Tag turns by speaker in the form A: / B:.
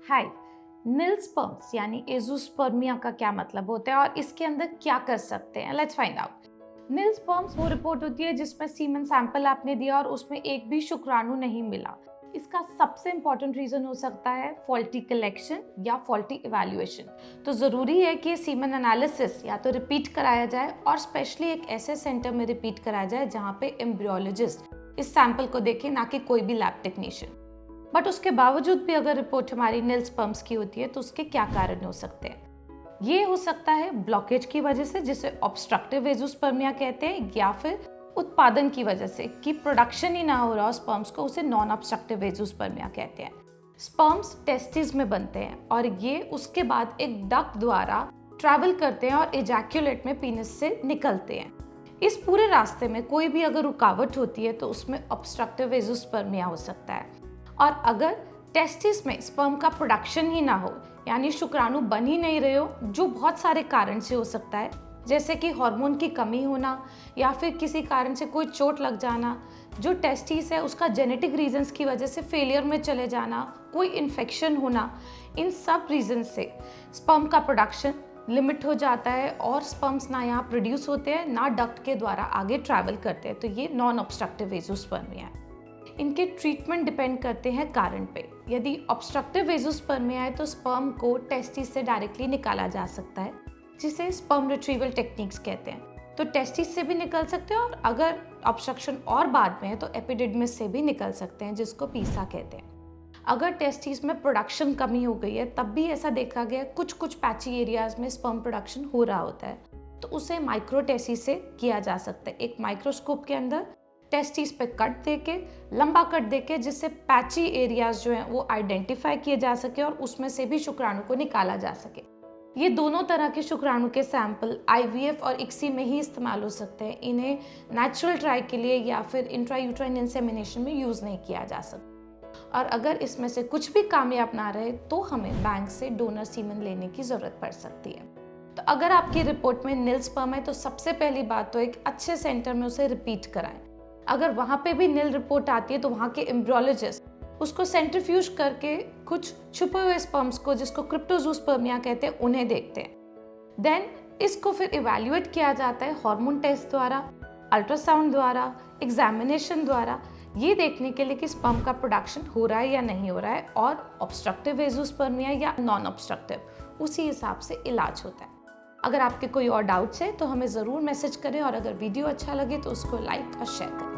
A: हाय। निल sperms यानी azoospermia का क्या मतलब होता है और इसके अंदर क्या कर सकते हैं, let's find out. Nil sperms वो रिपोर्ट होती है जिसमें सीमन सैंपल आपने दिया और उसमें एक भी शुक्राणु नहीं मिला। इसका सबसे इंपॉर्टेंट रीजन हो सकता है फॉल्टी कलेक्शन या फॉल्टी इवैल्यूएशन। तो ज़रूरी है कि सीमन एनालिसिस या तो रिपीट कराया जाए और स्पेशली एक ऐसे सेंटर में रिपीट कराया जाए जहाँ पे एम्ब्रियोलॉजिस्ट इस सैंपल को देखे, ना कि कोई भी लैब टेक्नीशियन। बट उसके बावजूद भी अगर रिपोर्ट हमारी निल स्पर्म्स की होती है तो उसके क्या कारण हो सकते हैं? ये हो सकता है ब्लॉकेज की वजह से, जिसे ऑब्स्ट्रक्टिव एज़ोस्पर्मिया कहते हैं, या फिर उत्पादन की वजह से कि प्रोडक्शन ही ना हो रहा हो स्पर्म्स को, उसे नॉन ऑब्स्ट्रक्टिव एज़ोस्पर्मिया कहते हैं। स्पर्म्स टेस्टिस में बनते हैं और ये उसके बाद एक डक्ट द्वारा ट्रैवल करते हैं और एजैक्यूलेट में पीनिस से निकलते हैं। इस पूरे रास्ते में कोई भी अगर रुकावट होती है तो उसमें ऑब्स्ट्रक्टिव एज़ोस्पर्मिया हो सकता है। और अगर टेस्टिस में स्पर्म का प्रोडक्शन ही ना हो, यानी शुक्राणु बन ही नहीं रहे हो, जो बहुत सारे कारण से हो सकता है, जैसे कि हार्मोन की कमी होना या फिर किसी कारण से कोई चोट लग जाना, जो टेस्टिस है उसका जेनेटिक रीजंस की वजह से फेलियर में चले जाना, कोई इन्फेक्शन होना, इन सब रीजन से स्पर्म का प्रोडक्शन लिमिट हो जाता है और स्पर्म्स ना यहाँ प्रोड्यूस होते हैं ना डक्ट के द्वारा आगे ट्रैवल करते हैं। तो ये नॉन ऑब्स्ट्रक्टिव एज़ोस्पर्मिया है। इनके ट्रीटमेंट डिपेंड करते हैं कारण पे। यदि ऑब्स्ट्रक्टिव एज़ोस्पर्मिया है तो स्पर्म को टेस्टिस से डायरेक्टली निकाला जा सकता है, जिसे स्पर्म रिट्रीवल टेक्निक्स कहते हैं। तो टेस्टिस से भी निकल सकते हैं और अगर ऑब्स्ट्रक्शन और बाद में है तो एपिडिडमिस से भी निकल सकते हैं, जिसको पीसा कहते हैं। अगर टेस्टिस में प्रोडक्शन कमी हो गई है, तब भी ऐसा देखा गया कुछ कुछ पैची एरियाज में स्पर्म प्रोडक्शन हो रहा होता है, तो उसे माइक्रोटेसी से किया जा सकता है। एक माइक्रोस्कोप के अंदर टेस्टिस पे कट देके, लंबा कट देके, जिससे पैची एरियाज जो हैं वो आइडेंटिफाई किए जा सके और उसमें से भी शुक्राणु को निकाला जा सके। ये दोनों तरह के शुक्राणु के सैंपल आईवीएफ और इक्सी में ही इस्तेमाल हो सकते हैं। इन्हें नेचुरल ट्राई के लिए या फिर इंट्रायूट्राइन इंसेमिनेशन में यूज़ नहीं किया जा सकता। और अगर इसमें से कुछ भी कामयाब ना रहे तो हमें बैंक से डोनर सीमन लेने की ज़रूरत पड़ सकती है। तो अगर आपकी रिपोर्ट में निल स्पर्म है तो सबसे पहली बात तो एक अच्छे सेंटर में उसे रिपीट कराएं। अगर वहाँ पे भी निल रिपोर्ट आती है तो वहाँ के एम्ब्रियोलॉजिस्ट उसको सेंट्रीफ्यूज करके कुछ छुपे हुए स्पर्म्स को, जिसको क्रिप्टोजोस्पर्मिया कहते हैं, उन्हें देखते हैं। देन इसको फिर इवैल्यूएट किया जाता है हार्मोन टेस्ट द्वारा, अल्ट्रासाउंड द्वारा, एग्जामिनेशन द्वारा, ये देखने के लिए कि स्पर्म का प्रोडक्शन हो रहा है या नहीं हो रहा है और ऑब्स्ट्रक्टिव एज़ोस्पर्मिया या नॉन ऑब्स्ट्रक्टिव, उसी हिसाब से इलाज होता है। अगर आपके कोई और डाउट्स है तो हमें ज़रूर मैसेज करें और अगर वीडियो अच्छा लगे तो उसको लाइक और शेयर करें।